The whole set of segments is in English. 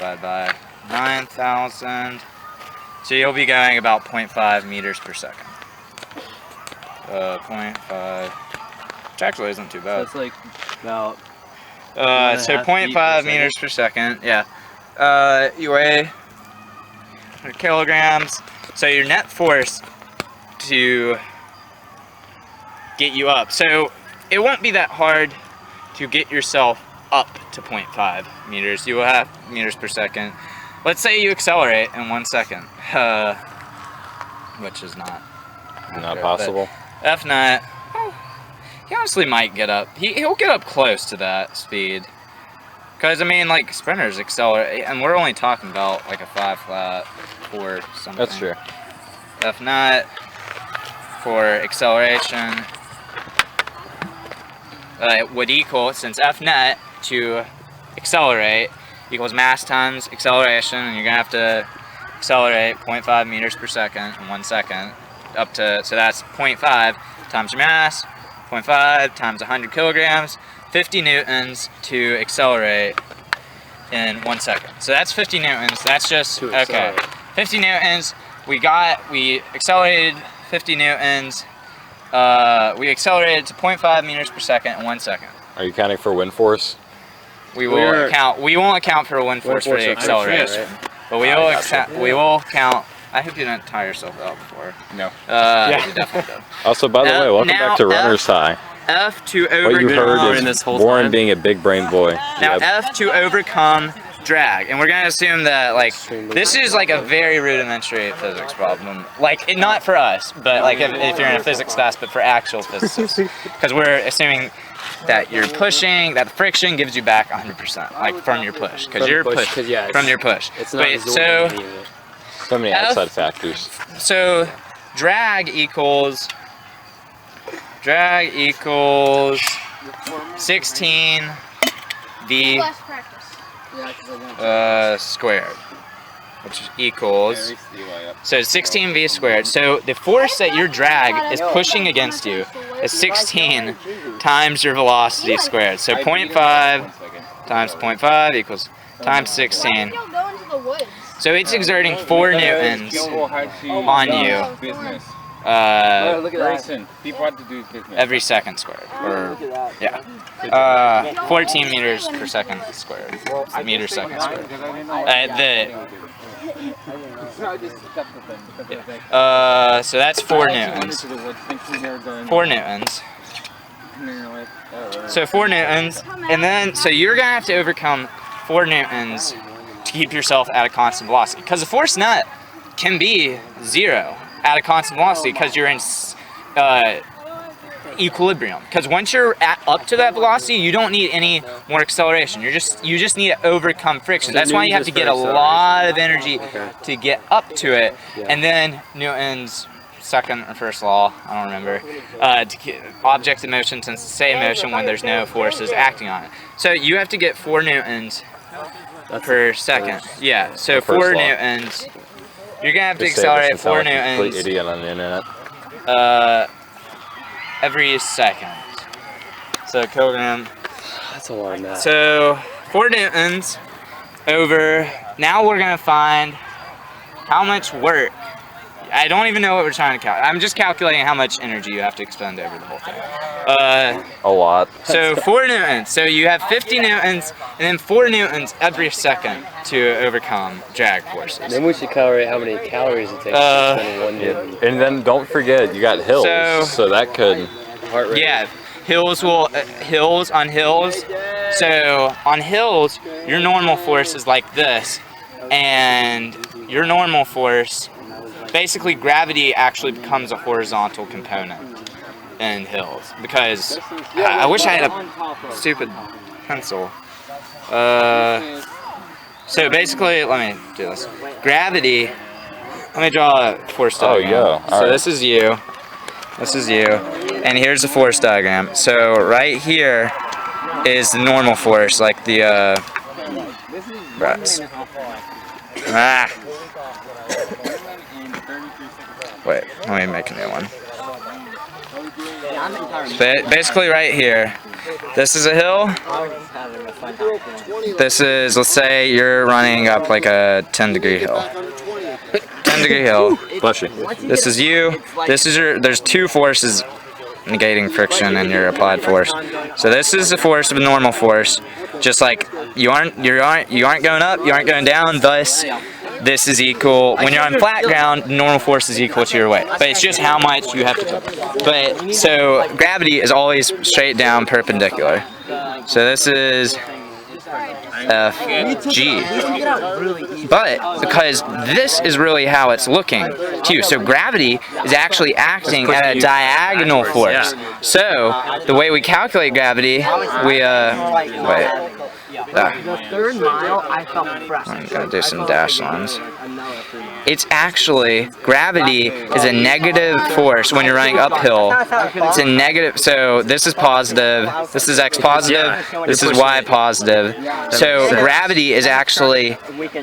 divided by 9,000. So you'll be going about 0.5 meters per second. 0.5, which actually isn't too bad. That's like about. So 0.5 meters per second. Yeah. You weigh 100 kilograms. So your net force to get you up. So it won't be that hard to get yourself up to 0.5 meters. You will have meters per second. Let's say you accelerate in 1 second, which is not possible. F naught. He honestly might get up. He'll get up close to that speed. Because I mean, like sprinters accelerate, and we're only talking about like a 5 flat or something. That's true. F naught for acceleration would equal, since F net to accelerate equals mass times acceleration, and you're gonna have to accelerate 0.5 meters per second in 1 second up to, so that's 0.5 times your mass, 0.5 times 100 kilograms, 50 newtons to accelerate in 1 second. So that's 50 newtons. That's just okay. 50 newtons. We accelerated 50 newtons. We accelerated to 0.5 meters per second in 1 second. Are you counting for wind force? We won't account for wind force for the acceleration, but we will count. I hope you didn't tie yourself out before. No. Yeah. You definitely did. Also, by the way, welcome back to Runner's High. F to overcome. What you heard is Warren being a big brain boy. Now F to overcome drag, and we're gonna assume that like this is like a very rudimentary physics problem. Like not for us, but like if you're in a physics class, but for actual physicists, because we're assuming that you're pushing, that the friction gives you back 100%, like from your push, because you're pushed from your push. It's not so many outside factors. So drag equals 16 v squared, which equals, so 16 v squared. So the force that your drag is pushing against you is 16 times your velocity squared. So 0.5 times 0.5 equals times 16. So it's exerting 4 newtons on you every second squared, or yeah, 14 meters per second squared, meters second squared. So that's 4 newtons. 4 newtons. So 4 newtons, and then so you're gonna have to overcome 4 newtons to keep yourself at a constant velocity, because the force net can be 0 at a constant velocity, because you're in equilibrium. Because once you're up to that velocity, you don't need any more acceleration. You just need to overcome friction. That's why you have to get a lot of energy to get up to it. And then Newton's second or first law, I don't remember, objects in motion tends to stay in motion when there's no forces acting on it. So you have to get 4 newtons per second. Yeah, so 4 newtons. You're gonna have to accelerate 4 newtons. Complete idiot on the internet. Every second. So kilogram. That's a lot of math. So 4 newtons over. Now we're gonna find how much work. I don't even know what we're trying to calculate. I'm just calculating how much energy you have to expend over the whole thing. A lot. So 4 newtons. So you have 50 newtons, and then 4 newtons every second to overcome drag forces. Then we should calculate how many calories it takes to spend 1 newton. And then don't forget, you got hills, so that could. Heart rate. Yeah, hills on hills. So on hills, your normal force is like this, and your normal force. Basically, gravity actually becomes a horizontal component in hills, because I wish I had a stupid pencil. So basically, let me do this. Gravity, let me draw a force diagram. Oh, yeah. So this is you, and here's the force diagram. So right here is the normal force, like the, Wait, let me make a new one. Basically right here This is a hill. This is, let's say you're running up like a 10-degree hill. 10-degree hill. Bless you. This is you. This is your. There's two forces negating friction in your applied force. So this is the force of a normal force. Just like you aren't going up, you aren't going down. Thus, this is equal. When you're on flat ground, normal force is equal to your weight. But it's just how much you have to put. But so gravity is always straight down, perpendicular. So this is Fg. But because this is really how it's looking too. So gravity is actually acting at a diagonal force. So the way we calculate gravity, we The third mile, I felt fresh. I'm gonna do some dash lines. It's actually, gravity is a negative force when you're running uphill. It's a negative, so this is positive, this is x positive, this is y positive. So gravity is actually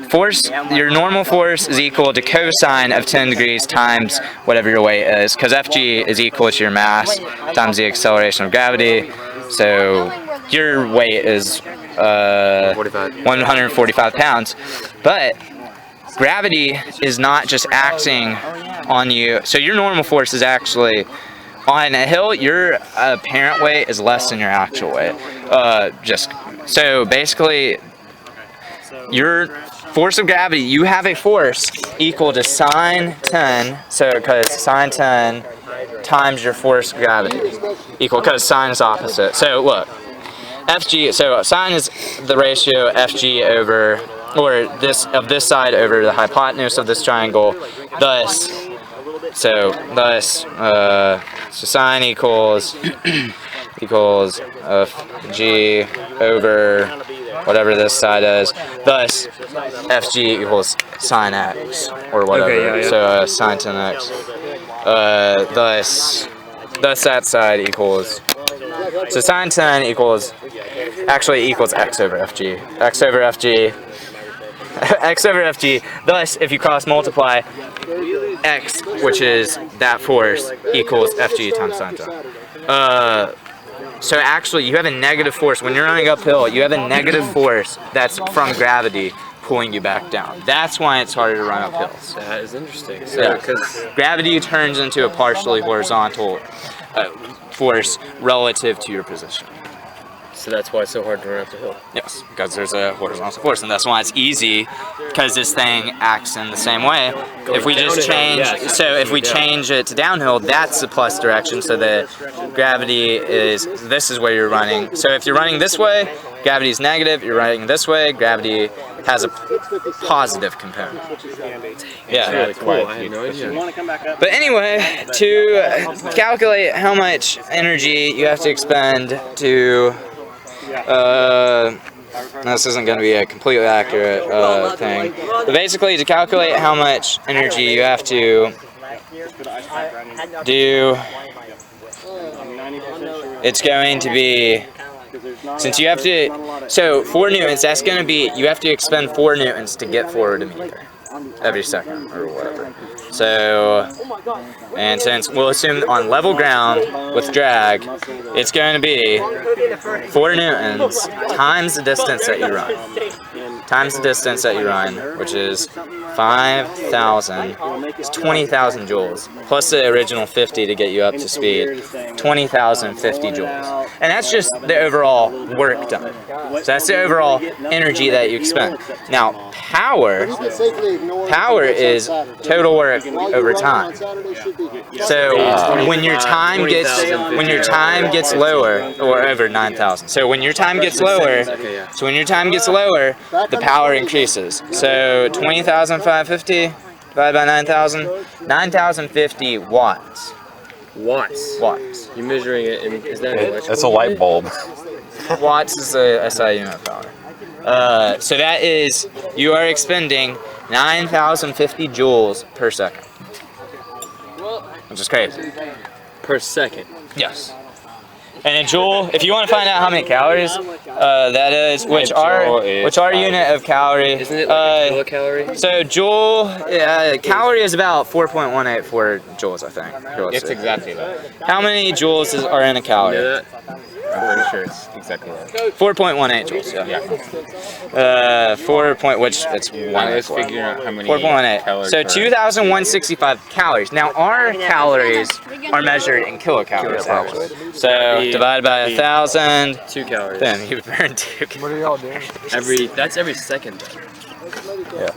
force, your normal force is equal to cosine of 10 degrees times whatever your weight is, because Fg is equal to your mass times the acceleration of gravity. So your weight is 145 pounds, but gravity is not just acting on you. So your normal force is actually on a hill. Your apparent weight is less than your actual weight. So basically, your force of gravity, you have a force equal to sine 10. So because sine 10 times your force of gravity equal, because sine is opposite. So look. Fg, so sine is the ratio Fg over, or this side over the hypotenuse of this triangle. Thus, so sine equals Fg over whatever this side is. Thus, Fg equals sine x or whatever. Okay, yeah. So sine 10x. Thus that side equals. So sine 10 equals x over Fg. X over Fg. X over Fg. Thus, if you cross multiply, x, which is that force, equals Fg times sine 10. So actually, you have a negative force. When you're running uphill, you have a negative force that's from gravity pulling you back down. That's why it's harder to run uphill. That is interesting. So, Yeah, because gravity turns into a partially horizontal force relative to your position. So that's why it's so hard to run up the hill. Yes, because there's a horizontal force, and that's why it's easy, because this thing acts in the same way. If we just change, if we change it to downhill, that's the plus direction, so the gravity is, this is where you're running. So if you're running this way, gravity is negative. You're running this way, gravity has a positive component. Yeah, Really cool. I had no idea. but anyway, to calculate how much energy you have to expend to this isn't going to be a completely accurate thing, but basically to calculate how much energy you have to do, it's going to be, since you have to, so 4 newtons, that's going to be, you have to expend 4 newtons to get forward a meter every second or whatever. So, and since we'll assume on level ground with drag, it's going to be 4 newtons times the distance that you run. Times the distance that you run, which is 5,000, it's 20,000 joules, plus the original 50 to get you up to speed, 20,050 joules. And that's just the overall work done. So that's the overall energy that you expend. Now, power is total work over time. So when your time gets lower, or over 9,000. So when your time gets lower, the power increases. So 20,550 divided by 9,000, 9,050 watts. Watts. You're measuring it in, is that electrical? That's a light bulb. Watts is the SI unit of power. So that is, you are expending 9,050 joules per second. Which is crazy. Per second. Yes. And a joule, if you want to find out how many calories that is, which our unit of calorie. Isn't it like a kilocalorie? So joule, calorie is about 4.184 joules, I think. It's exactly that. How many joules are in a calorie? You know I'm pretty sure it's exactly right. 4.18 joules. Yeah. 4 point, which it's one. Let's figure out how many 4.18. calories So per- 2,165 calories. Now our calories are measured in kilocalories. Actually. So divided by 1,000. 2 calories. Then you burn 2 calories. What are y'all doing? That's every second. Yeah.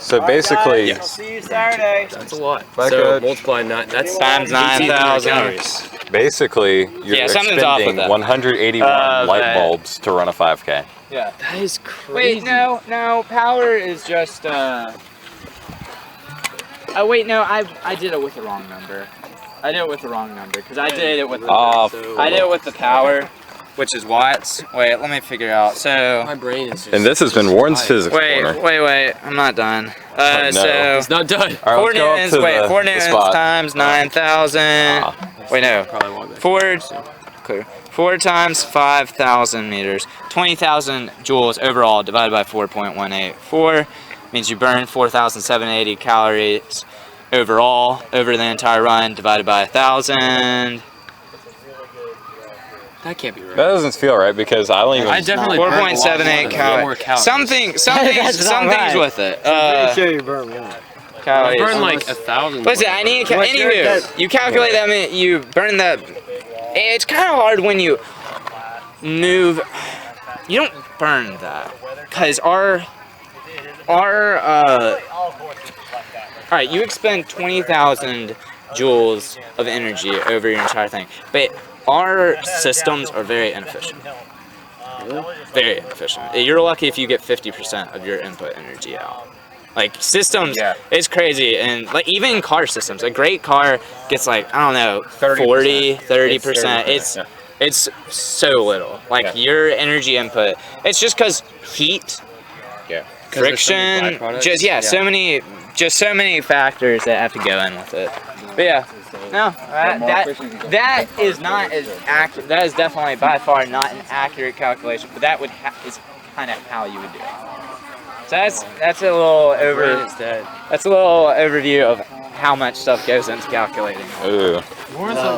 So basically, Yes. See you Saturday. That's a lot. Bye, So Coach. multiply nine. That's Times 1,800 9,000. calories. basically you're Yeah, something's off with expending that. 181 light that- bulbs to run a 5K. Yeah. That is crazy. Wait, no. Power is just. Oh wait, no. I did it with the wrong number. I did it with the wrong number because I did it with. Oh, I did it with the power, which is watts. Wait, let me figure out. So. My brain is just. and this has been Warren's Physics Wait, Corner. wait. I'm not done. no. So. It's not done. All right, 4 let's go up newtons. to Wait, the, 4 the newtons spot. times 9,000. Wait, no. Probably won't be. 4 times 5,000 meters. 20,000 joules overall divided by 4.184 means you burn 4,780 calories overall over the entire run divided by 1,000. That can't be right. That doesn't feel right because I don't even. I definitely burn a lot 4.78 more calories. calories. Something That's not something's right. with it. Pretty sure you burn more. I Calories. burn like 1,000. Listen, I need to. What's your Anywho, guess? you calculate that. You burn that. It's kind of hard when you move. You don't burn that because our. All right, you expend 20,000 joules of energy over your entire thing, but our systems are very inefficient. Very inefficient. You're lucky if you get 50% of your input energy out. Like systems, it's crazy, and like even car systems, a great car gets like I don't know, 30%. It's so little. Like your energy input, it's just because heat, friction, so many factors that have to go in with it. But yeah, no, that is not as accurate. That is definitely by far not an accurate calculation, but that is kind of how you would do it. So that's a little that's a little overview of how much stuff goes into calculating. Ooh.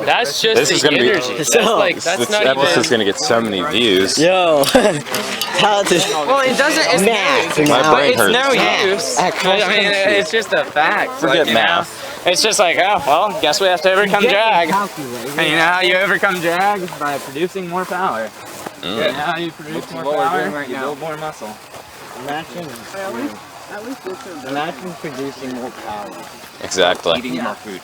That's just This is gonna be- energy. That's like that's This not episode's even. gonna get so many views. Yo, how to Well, it doesn't. It's math. My brain it's hurts. no use. At But, I mean, it's just a fact. Forget you math. know? It's just like, oh well, guess we have to overcome drag. And you know how you overcome drag? By producing more power. You know how you produce more power? You build more muscle. Imagine producing more power. Exactly. Eating more food.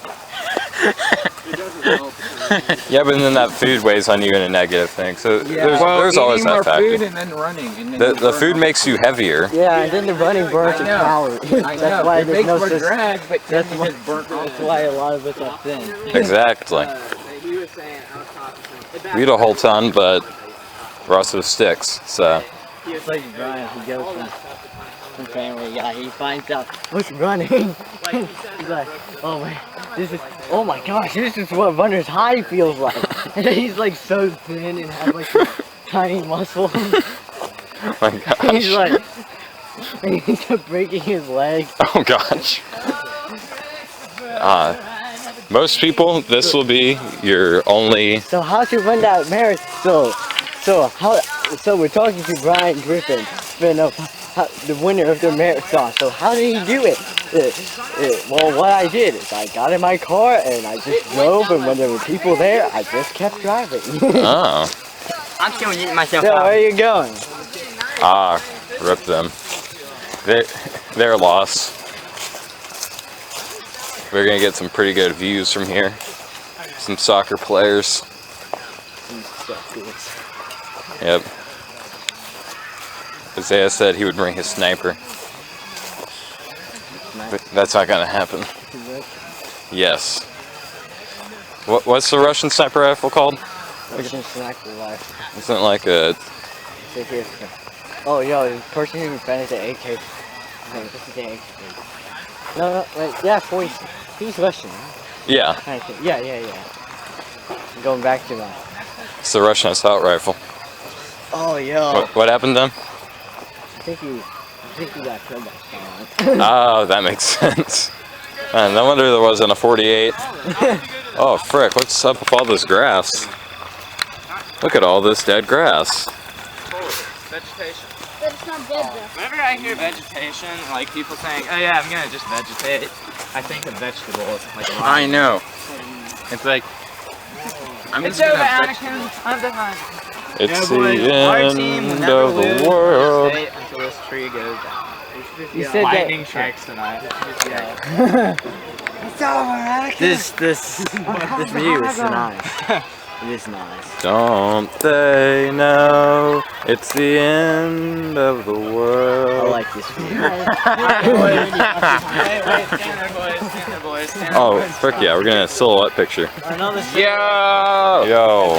Yeah, but then that food weighs on you in a negative thing. So there's always that factor. and then running. And then The food makes you heavier. Yeah, and then the running burns your calories. That's why there's no such. drag, but That's why a lot of us are thin. Exactly. We eat a whole ton, but we're also sticks. So It's like Brian, he goes from family guy, he finds out what's running. He's like, oh my gosh, this is what runner's high feels like. And then he's like so thin and has like this tiny muscle. oh my gosh. He's like, and he kept breaking his leg. Oh gosh. Most people, this will be your only. So how'd you run that marathon? So we're talking to Brian Griffin, the winner of the marathon. So how did he do it? Well, what I did is I got in my car and I just drove, and when there were people there, I just kept driving. Oh. I'm still eating myself out. So where are you going? Rip them. Their loss. We're gonna get some pretty good views from here. Some soccer players. Yep. Isaiah said he would bring his sniper. But that's not gonna happen. Yes. What's the Russian sniper rifle called? Russian sniper rifle. Isn't it like a... Oh, yo, the person who invented the AK. No, this is the AK. No, wait, yeah, he's Russian. Yeah, Yeah. Going back to that. it's the Russian assault rifle. Oh, yo. What happened then? I think he got killed by someone. Oh, that makes sense. Man, no wonder there wasn't a 48. Oh, frick, what's up with all this grass? Look at all this dead grass. Vegetation. But it's not dead though. Whenever I hear vegetation, like people saying, "Oh yeah, I'm gonna just vegetate," I think of vegetables. Like I know. It's like it's over, Anakin. I'm behind. it's Yeah, boys, our the team will end never of lose the world. State until this tree goes down. You said Lightning strikes tonight. It's over, Anakin. This view is nice. It is nice. Don't they know it's the end of the I world? like this view. Hey, wait, stand there, boys. Stand there, boys. Stand there, Oh, boys. frick yeah, we're getting a silhouette picture. Yo! Yo.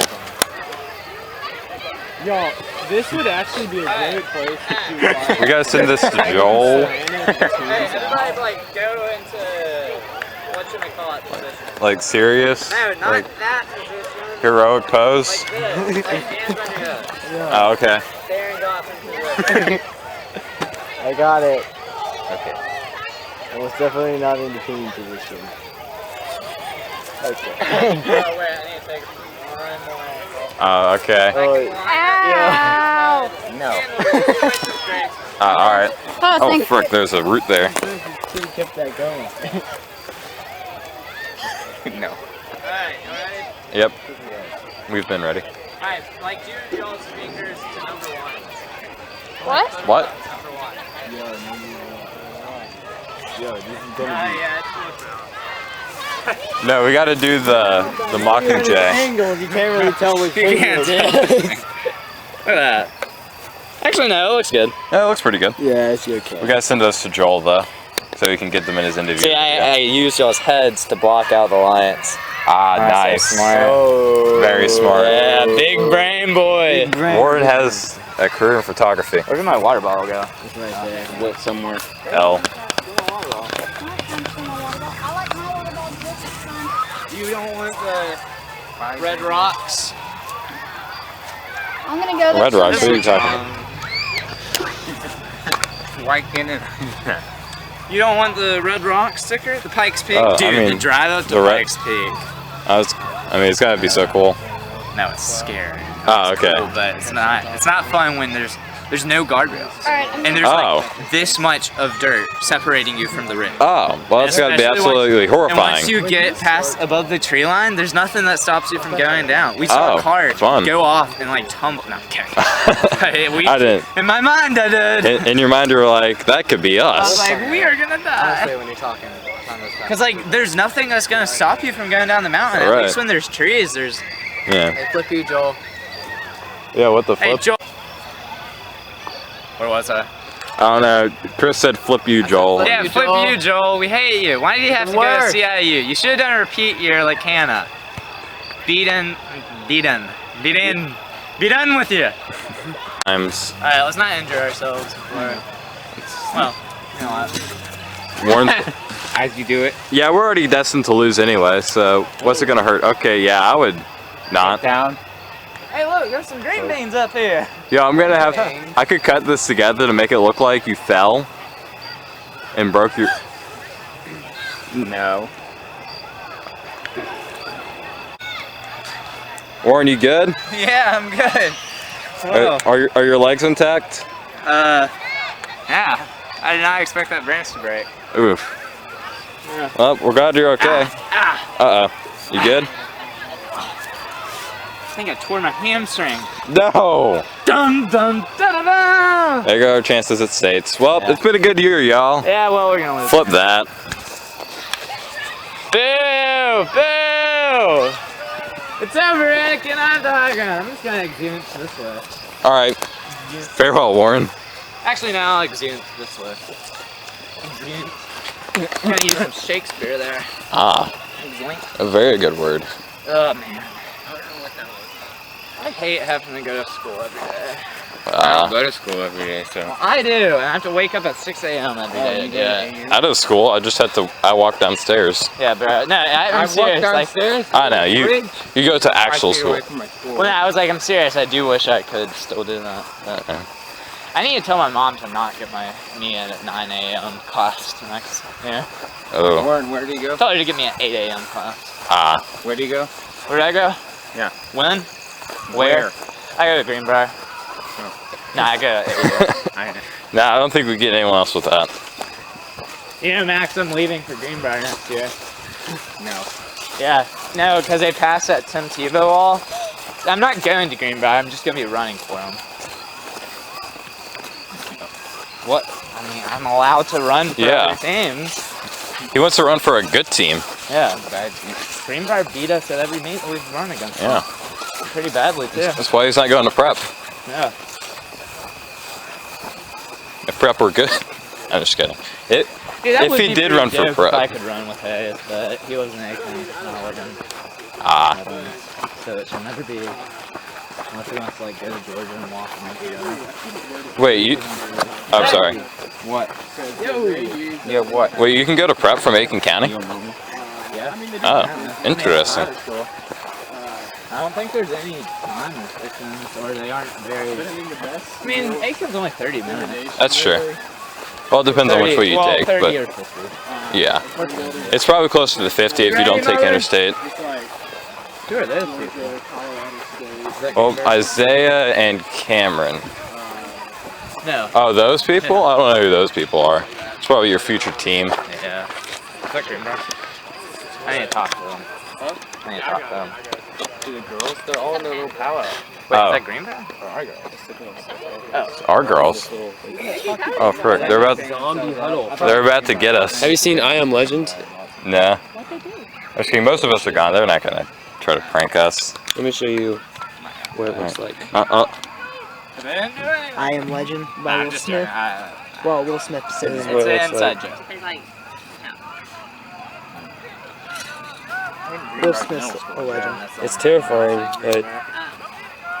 Yo, this would actually be a great place to shoot. We gotta send this to Joel. Hey, everybody, like, go into whatchamacallit position. Like serious? No, not Like that position. heroic pose? Like this. Like, hands on your hips. Oh, okay. Staring off into the I got it. Okay. I was definitely not in the pinging position. Okay. Oh, wait, I need to take one more angle. Oh, okay. Ow! No. Alright. Oh, Oh, thank frick, there's a root there. Should have kept that going. No. Alright, you ready? Yep. We've been ready. Alright, like, do y'all's fingers to number one. What? What? Number one. Yo, this is Yeah, it's good. No, we gotta do the Mockingjay. angles, you can't really tell which You finger can't it tell. is. Look at that. Actually, no, it looks good. Yeah, it looks pretty good. Yeah, it's okay. We gotta send those to Joel though, so he can get them in his interview. See, I use y'all's heads to block out the lions. Ah, That's so nice. smart. Oh. Very smart. Yeah, big brain boy. Warren has a career in photography. Where did my water bottle go? It's right there. Lit somewhere. L. I like my water ball just as fun. You don't want the red rocks? I'm gonna go this Red Rocks, what are you talking? Why can't it? You don't want the red rock sticker? The Pikes Peak? I Dude, mean, the drive up to the red- Pikes Peak. I mean, it's gotta be so cool. No, it's scary. Oh, It's okay. cool, but it's not fun when there's no guardrails. Alright, And there's Oh. like this much of dirt separating you from the rim. Oh, well, that's gotta be Especially absolutely And horrifying. once you get past above the tree line, there's nothing that stops you from going down. We saw Oh, a car fun. go off and like tumble. No, I'm kidding. I didn't. In my mind, I did. In your mind, you were like, that could be I was us. like, we are gonna die. when you're talking on this Cause like, there's nothing that's gonna stop you from going down the mountain. At Right. least when there's trees, there's. Yeah. Hey, flip you, Joel. Yeah, what the Hey, flip? Joel. Where was I? I don't know. Chris said flip you, Joel. Yeah, you, flip Joel. you, Joel. We hate you. Why did you have to go to Work. CIU? You should have done a repeat year like Hannah. Be done with you. Times. Alright, let's not injure ourselves before. Well, you know what? Warren. As you do it, Yeah, we're already destined to lose anyway, so what's it gonna hurt? Okay, yeah, I would not. down. Hey, look, there's some green beans up here. Yeah, I'm gonna have. I could cut this together to make it look like you fell and broke your. No. Warren, you good? Yeah, I'm good. Whoa. Are your legs intact? Yeah. I did not expect that branch to break. Oof. Well, we're glad you're okay. Uh oh. You good? I think I tore my hamstring. No. Dun dun da da da. There go our chances at states. Well, it's been a good year, y'all. Yeah, well, we're gonna lose. Flip that. Boo! Boo! It's over, Anakin. I'm the high ground. I'm just gonna exhume it this way. All right. Farewell, Warren. Actually, now I'll exhume it this way. Exhume. Gonna use some Shakespeare there. Ah, Exhume. a very good word. Oh man. I hate having to go to school every day. Go to school every day, so. I do, and I have to wake up at 6 a.m. every day to do it. Out of school, I walk downstairs. Yeah, bro. No, I'm walked serious. Like, downstairs. I know, you go to actual school. Away from my school. well, no, I was like, I'm serious. I do wish I could still do that. But I need to tell my mom to not get me in at 9 a.m. class next year. Oh, Warren, where do you go? Tell her to get me an 8 a.m. class. ah, Where do you go? Where did I go? Yeah. When? Where? I go to Greenbrier. Nah, I go to Nah, I don't think we get anyone else with that. You know, Max, I'm leaving for Greenbrier next year. No. Yeah. No, because they passed that Tim Tebow wall. I'm not going to Greenbrier. I'm just going to be running for him. What? I mean, I'm allowed to run for other teams. He wants to run for a good team. Yeah. Greenbrier beat us at every meet we've run against them. Yeah. Pretty badly, too. That's why he's not going to prep. Yeah. If prep were good. I'm just kidding. Dude, if he did run for prep. I could run with Hayes, but he wasn't anything. So it should never be. Unless he wants to like go to Georgia and walk and together. Wait, you? I'm sorry. What? Yeah, what? Wait, you can go to prep from Aiken County? Yeah. Oh, interesting. I don't think there's any time restrictions, or they aren't very. I mean, Aiken's only 30 minutes. That's true. Well, it depends on which way you take, 30 but or 50. yeah, it's probably closer to 50 if you don't take interstate. Who are those people? Well, Isaiah and Cameron. No. Oh, those people? I don't know who those people are. It's probably your future team. Yeah. Is that Greenbrier? I need to talk to them. I need to talk to them. The girls, they're all in their little powwow. Wait, is that Greenbrier? Or our girls? Oh. Our girls. Oh, frick. They're about to get us. Have you seen I Am Legend? Nah. Actually, most of us are gone. They're not going to try to prank us. Let me show you what it looks like. I Am Legend by Will Smith. Well, Will Smith says It's an inside joke. Will Smith's a legend. It's terrifying, but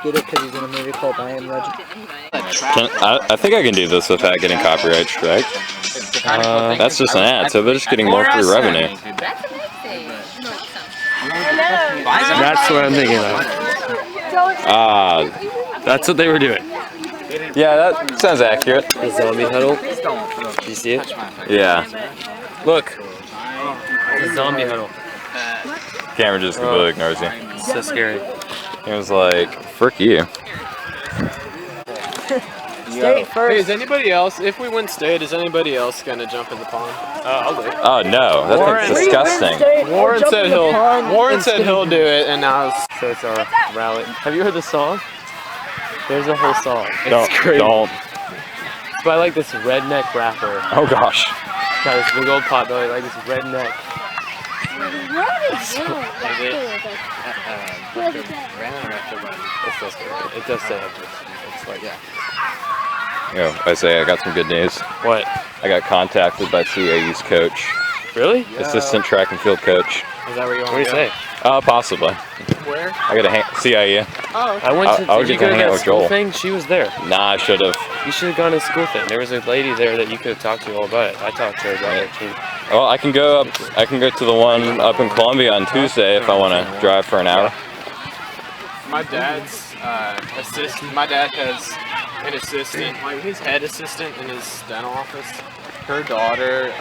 Get it? Because he's in a movie called I Am Legend. I think I can do this without getting copyright strike. That's just an ad, so they're just getting more free revenue. that's what I'm thinking of. That's what they were doing. Yeah, that sounds accurate. The zombie huddle. Do you see it? Yeah. Look. The zombie huddle. Cameron just completely ignores you. So scary. He was like, frick you. State first. Hey, is anybody else, if we win state, is anybody else going to jump in the pond? I'll do it. Oh no, that thing's disgusting. Warren said he'll do it, and now so it's our rally. Have you heard the song? There's a whole song. Don't. It's by like this redneck rapper. Oh gosh. Got this big old pot belly, like this redneck. It does say it. It's like, Yo, Isaiah, I got some good news. What? I got contacted by CAU's coach. Really? Assistant track and field coach. Is that where you want What do you say? Possibly. Where? I got a CIU. Oh, I went to. I would Did you get go to to hang out that with school Joel. thing? She was there. Nah, I should have. You should have gone to the school thing. There was a lady there that you could have talked to all about it. I talked to her about it too. Well, I can go up. I can go to the one up in Columbia on Tuesday if I want to drive for an hour. my dad's assistant. My dad has an assistant, like his head assistant in his dental office. Her daughter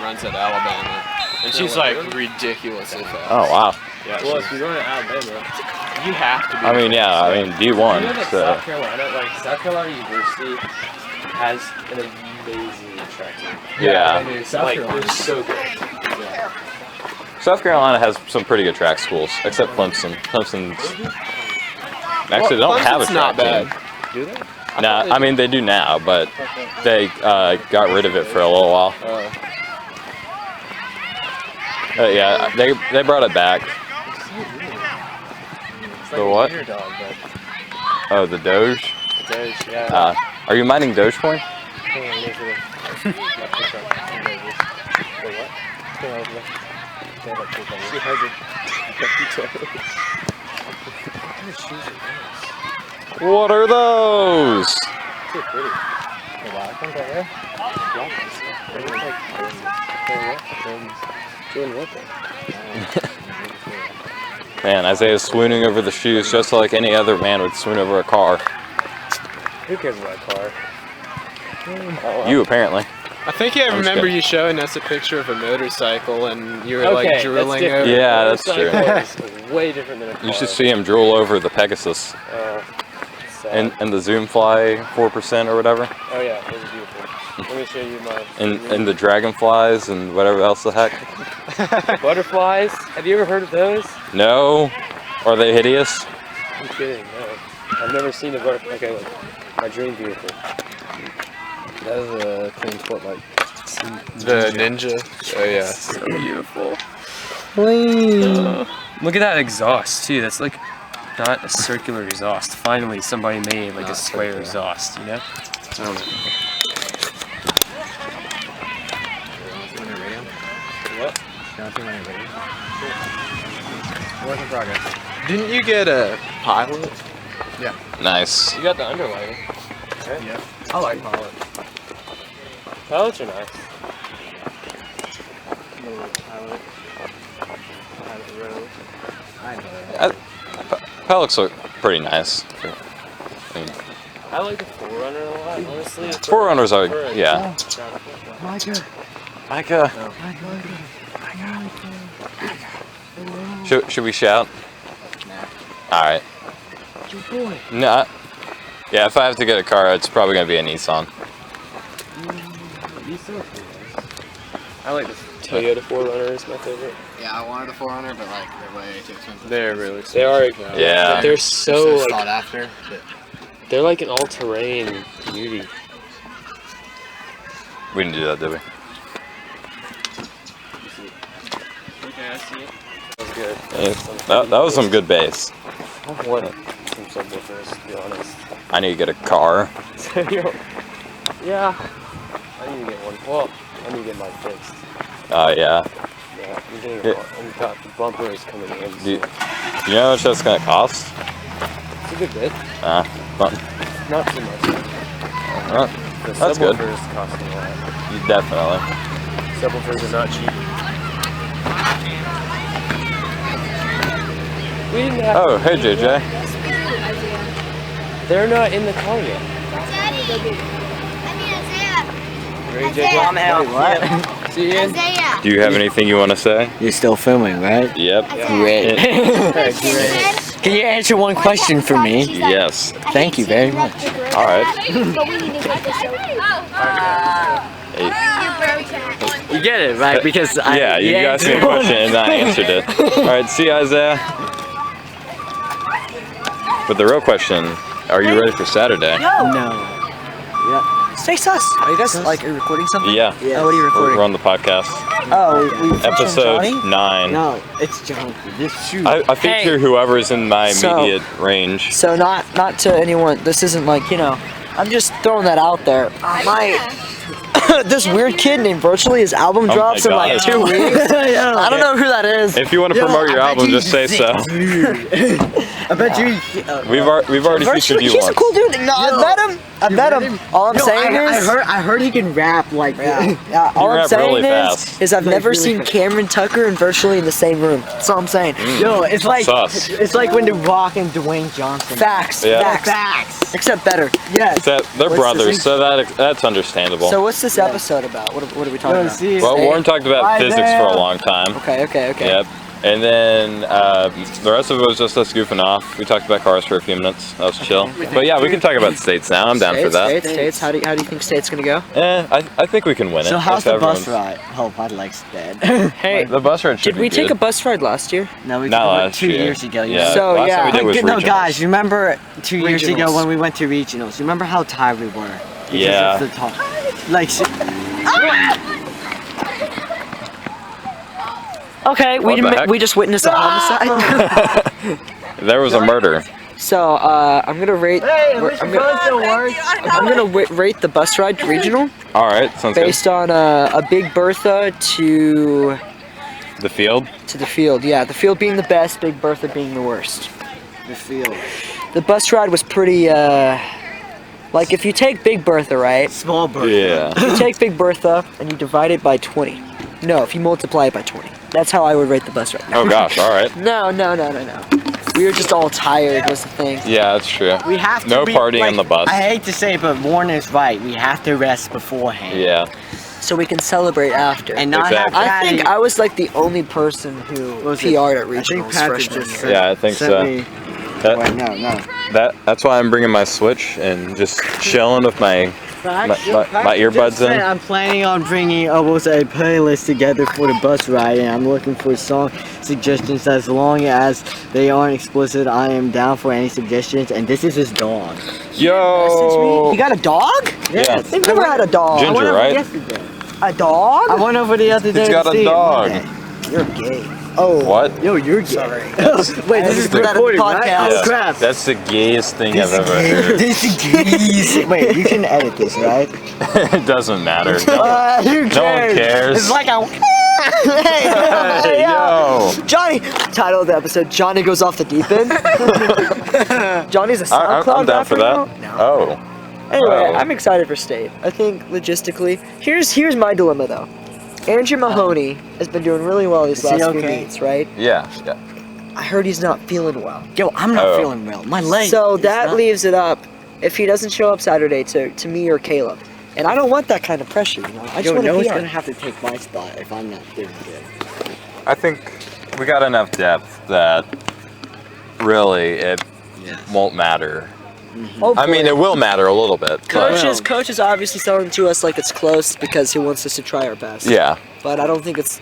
runs at Alabama, and she's like ridiculously fast. Oh wow. Yeah, Well, if you're going to Alabama, you have to be. I mean, yeah. I mean, D1. So. South Carolina University has an amazing track team. Yeah. Like, they're so good. South Carolina has some pretty good track schools, except Clemson. Clemson's actually they don't have a track Clemson's not bad. team. Do they? Nah, I mean they do now, but they got rid of it for a little while. Yeah, they brought it back. The what? Oh, the Doge. Doge, yeah. Are you mining Dogecoin? What are those? Man, Isaiah's swooning over the shoes just like any other man would swoon over a car. Who cares about a car? You apparently. I think I I'm just remember kidding. you showing us a picture of a motorcycle and you were Okay, like that's drooling different. over. Yeah, that's true. Motorcycle is way different than a car. You should see him drool over the Pegasus Sad. and the Zoom Fly 4% or whatever, Oh yeah, those are beautiful. Let me show you my. and the Dragonflies and whatever else the heck. Butterflies. Have you ever heard of those? No, are they hideous? I'm kidding. No, I've never seen a butterfly. Okay, look, my dream vehicle. That is a clean sport bike. The Ninja. Oh yeah. So beautiful. Look at that exhaust too. That's like not a circular exhaust. Finally, somebody made like a square exhaust. You know? What? Work in progress. Didn't you get a pilot? Nice. You got the underlighting. Okay. Yeah. I like pilot. Pilots are nice. Pilots look pretty nice. I mean, I like the Forerunner a lot, honestly. Forerunners are, yeah. Micah. Should we shout? All right. No. Yeah, if I have to get a car, it's probably gonna be a Nissan. I like the Toyota Forerunner is my favorite. Yeah, I wanted a Forerunner, but like they're way too expensive. They're really They are. Yeah. But they're so like sought after. But they're like an all-terrain beauty. We didn't do that, did we? Okay, I see it. That was good. Yeah, that was some good bass. I want some subwoofers, to be honest. I need to get a car. Yeah. I need to get one. Well, I need to get mine fixed. Yeah. Yeah, I'm getting a car. I've got the bumpers coming in. Do you know how much that's gonna cost? It's a good bit. Not, Not too much. The that's good. subwoofers cost me a lot. Definitely. Subwoofers are not cheap. We didn't have Oh, hey JJ. They're not in the car yet. What? See you. Isaiah. Do you have anything you want to say? You're still filming, right? Yep. Great. Can you answer one question for me? Yes. Thank you very much. All right. But we need to get this You get it, right? Because Yeah, you asked me a question and I answered it. All right, see you, Isaiah. But the real question, are you ready for Saturday? No. Stay sus. Are you guys like are you recording something? Yeah. Yeah. Oh, what are you recording? We're on the podcast. Oh, we Episode Johnny? 9. No, it's John. Just shoot. I feature whoever's in my So- immediate range. So not to anyone. This isn't like I'm just throwing that out there. This weird kid named Virtually, his album Oh drops my in like God. 2 weeks. I don't know who that is. If you want to promote your album, just say so. I bet you. We've already featured Virtually, you he's a once. cool dude. No, I met him. All I'm saying is, I heard he can rap like. yeah, all You I'm rap saying really fast. is I've Like, never really seen fast. Cameron Tucker and Virtually in the same room. That's all I'm saying. Yo, it's like Sus. it's like when The Rock and Dwayne Johnson. Facts. Yeah. Facts. Facts. Except better. Yes. They're What's brothers, this so that's understandable. So what's this episode about? What are we talking about? see. Well, Warren talked about Isaiah. physics for a long time. Okay. Yep. And then the rest of it was just us goofing off. We talked about cars for a few minutes. That was chill. But yeah, we can talk about states now. I'm down for that. States. How do you think state's gonna go? I think we can win it. So how's if the bus everyone's- ride? Oh, my leg's dead. Hey, The bus ride should did we be take a good. bus ride last year? No, we Not took it last 2 year. years ago. Yeah. So, last time we yeah. did was No, regionals. guys, remember 2 years ago Regionals. when we went to regionals? Remember how tired we were? Because Yeah. of the talk. Like, Okay, What the heck? we just witnessed a homicide. There was a murder. So I'm gonna rate. I'm gonna rate the bus ride regional All right, sounds good. based on a Big Bertha to The field. the field. Yeah, the field being the best, Big Bertha being the worst. the field. The bus ride was pretty. Like if you take Big Bertha, right? Small bird. Yeah. If you take Big Bertha and you divide it by 20. No, if you multiply it by 20. That's how I would rate the bus ride. Oh gosh. All right. No. We were just all tired was the thing. Yeah, that's true. We have to No be, partying like, on the bus. I hate to say it, but Warren is right. We have to rest beforehand. Yeah. so we can celebrate after. And not Exactly. have I think Patty- I was like the only person who was it? PR'd at I think regionals Patrick freshman just year. Yeah, I think sent so. me- That- Wait, no. That's why I'm bringing my Switch and just chilling with my earbuds in. I'm planning on bringing almost a playlist together for the bus ride, and I'm looking for song suggestions as long as they aren't explicit. I am down for any suggestions, and this is his dog. Yo. You got a dog? Yeah. They've never had a dog. Ginger, I went over right? yesterday. A dog? I went over the other day. He's to got a see it dog. one day. You're gay. Oh. What? Yo, you're gay. Sorry. Wait, this is put that in the recorded, right? podcast. Oh crap. That's the gayest thing I've ever heard. This is gay. Wait, you can edit this, right? It doesn't matter. Who No one cares. It's like a. Hey, yo. Johnny! Title of the episode, Johnny Goes Off the Deep End. Johnny's a I'm SoundCloud down for rapper that. now? Oh. Anyway, Oh. I'm excited for state. I think logistically, here's my dilemma though. Andrew Mahoney has been doing really well these Is he last few okay? meets, right? Yeah. I heard he's not feeling well. Yo, I'm not Oh. feeling well. My leg. So is that not- leaves it up if he doesn't show up Saturday to me or Caleb. And I don't want that kind of pressure, you know. I just Yo, want to Noah's be gonna on. have to take my spot if I'm not doing good. I think we got enough depth that really it won't matter. I mean, it will matter a little bit. But Coach is obviously selling to us like it's close because he wants us to try our best. yeah. But I don't think it's.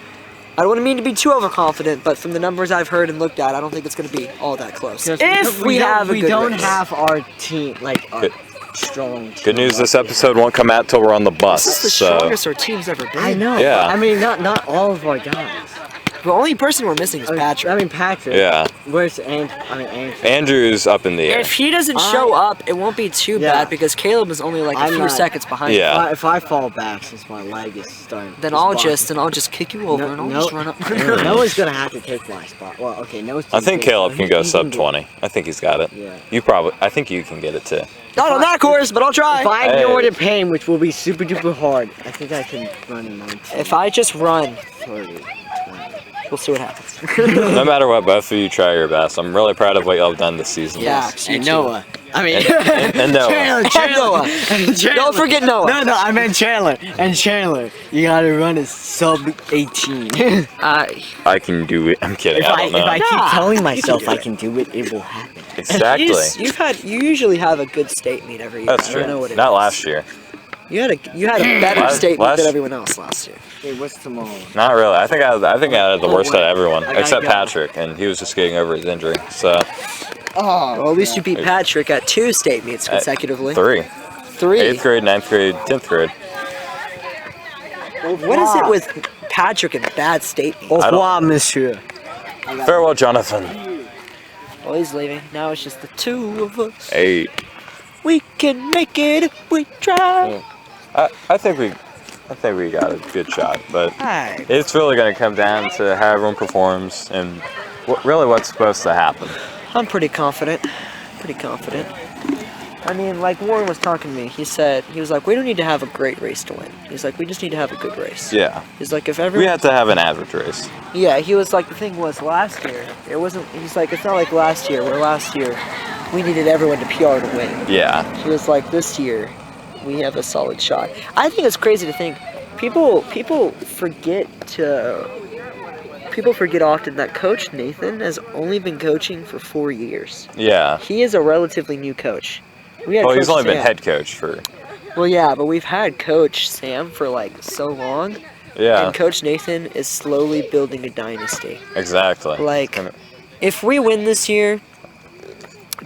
I don't mean to be too overconfident, but from the numbers I've heard and looked at, I don't think it's going to be all that close. If we have a we good don't race. have our team like our Good. strong. Team Good news, like this we episode won't come out till we're on the bus. This is the So strongest our team's ever been. I know. Yeah. But, I mean, not all of our guys. The only person we're missing is Patrick. I mean, Patrick. yeah. Where's Andrew? Andrew. Andrew's up in the air. If he doesn't show up, it won't be too Yeah. bad because Caleb is only like a I'm few not- seconds behind. Yeah. If I fall back since my leg is starting. Then to I'll spot- just kick you over and I'll just run up. Noah's gonna have to take my spot. Well, okay, Noah's. I think Caleb can go sub 20. I think he's got it. Yeah. I think you can get it too. Not on that course, but I'll try. If I Hey. ignore the pain, which will be super duper hard, I think I can run in 19. If I just run, 30. we'll see what happens. No matter what, both of you try your best. I'm really proud of what y'all have done this season. Yeah. And Noah. I mean, And Noah. Chandler. Don't forget Noah. No, I meant Chandler. And Chandler, you gotta run a sub 18. if I can do it. I'm kidding. I don't know. I keep Nah, telling you myself can do I can do it, it will happen. Exactly. You usually have a good state meet every year. That's I true. don't know what it Not is. last year. You had a better Last- state meet last- than everyone else last year. Hey, what's tomorrow? Not really. I think I had the worst out of everyone, I gotta except go. Patrick, and he was just getting over his injury. So Well, at least you beat Patrick at 2 state meets At consecutively. 3. 3. 8th grade, 9th grade, 10th grade. What is it with Patrick and bad state meets? I don't- revoir, monsieur. Farewell, Jonathan. Well, he's leaving. Now it's just the two of us. Hey. We can make it if we try. I think we got a good shot, but Alright. it's really going to come down to how everyone performs and really what's supposed to happen. I'm pretty confident. I mean, like Warren was talking to me. He was like, we don't need to have a great race to win. He's like, we just need to have a good race. Yeah. He's like, if We everyone. had to have an average race. Yeah, he was like, the thing was last year, it wasn't. He's like, it's not like last year, where last year we needed everyone to PR to win. Yeah. He was like, this year we have a solid shot. I think it's crazy to think people forget often that Coach Nathan has only been coaching for 4 years. Yeah. He is a relatively new coach. We had Well, he's Coach only been Sam. head coach for. Well, yeah, but we've had Coach Sam for like so long, Yeah. and Coach Nathan is slowly building a dynasty. Exactly. Like, if we win this year,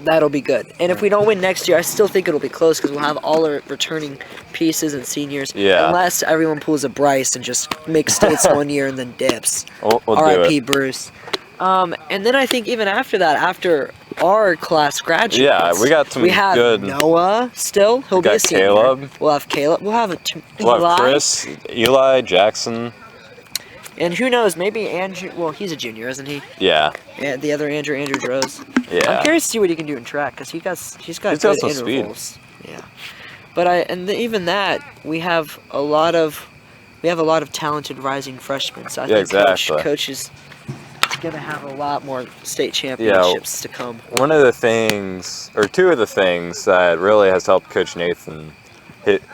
that'll be good. And if we don't win next year, I still think it'll be close because we'll have all our returning pieces and seniors. Yeah. Unless everyone pulls a Bryce and just makes states 1 year and then dips. We'll do R.I.P. it. Bruce. And then I think even after that, after our class graduates, Yeah, we got some we have good. Noah still. He'll We be a got senior. Caleb. We'll have Caleb. We'll have We'll Eli. have Chris, Eli, Jackson. And who knows? Maybe Andrew. Well, he's a junior, isn't he? Yeah. And the other Andrew Droz. Yeah. I'm curious to see what he can do in track because he's got He's good got some speed. intervals. Yeah. But even that we have a lot of talented rising freshmen. So I Yeah, think exactly. coach is gonna have a lot more state championships to come. One of the things, or two of the things that really has helped Coach Nathan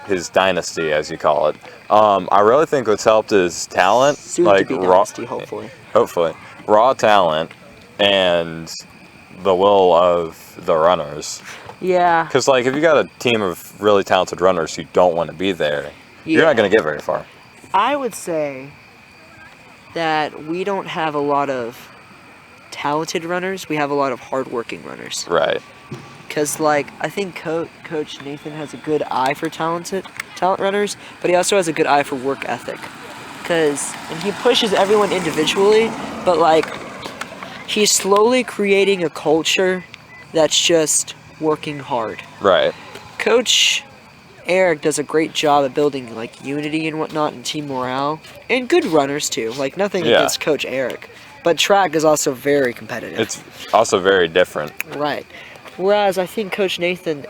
his dynasty, as you call it. I really think what's helped is talent, Soon like to be raw, dynasty, hopefully. raw talent, and the will of the runners. Yeah. Because like if you got a team of really talented runners who don't want to be there, you're not going to get very far. I would say that we don't have a lot of talented runners. We have a lot of hardworking runners. Right. Because, like, I think Coach Nathan has a good eye for talent runners, but he also has a good eye for work ethic. And he pushes everyone individually, but, like, he's slowly creating a culture that's just working hard. Right. Coach Eric does a great job at building, like, unity and whatnot and team morale. And good runners, too. Like, nothing against Coach Eric. But track is also very competitive. It's also very different. Right. Whereas I think Coach Nathan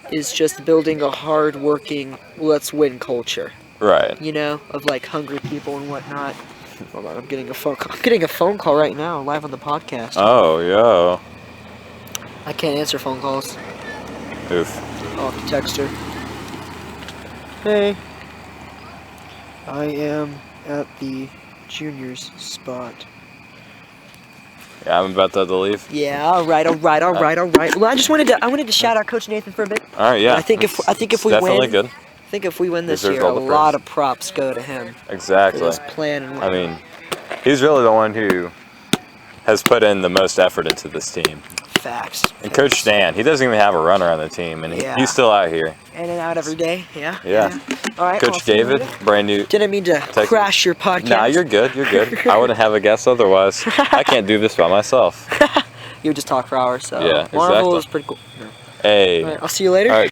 is just building a hard-working, let's win culture. Right. You know, of like hungry people and whatnot. Hold on, I'm getting a phone call. I'm getting a phone call right now, live on the podcast. Oh, yeah. I can't answer phone calls. Oof. I'll have to text her. Hey. I am at the juniors spot. Yeah, I'm about to leave. Yeah, all right. Well, I just wanted to shout out Coach Nathan for a bit. All right, yeah. I think if we definitely win, good. I think if we win this Deserves year, all a the lot praise. of props go to him. Exactly. For his plan and I whatnot. mean, he's really the one who has put in the most effort into this team. Facts. And Coach Stan, he doesn't even have a runner on the team, and he's still out here. In and out every day. Yeah. Yeah. All right. Coach David, brand new. Didn't mean to crash your podcast. Nah, you're good. You're good. I wouldn't have a guest otherwise. I can't do this by myself. You would just talk for hours. So Yeah, Marvel exactly. is pretty cool. Hey. All right, I'll see you later. All right.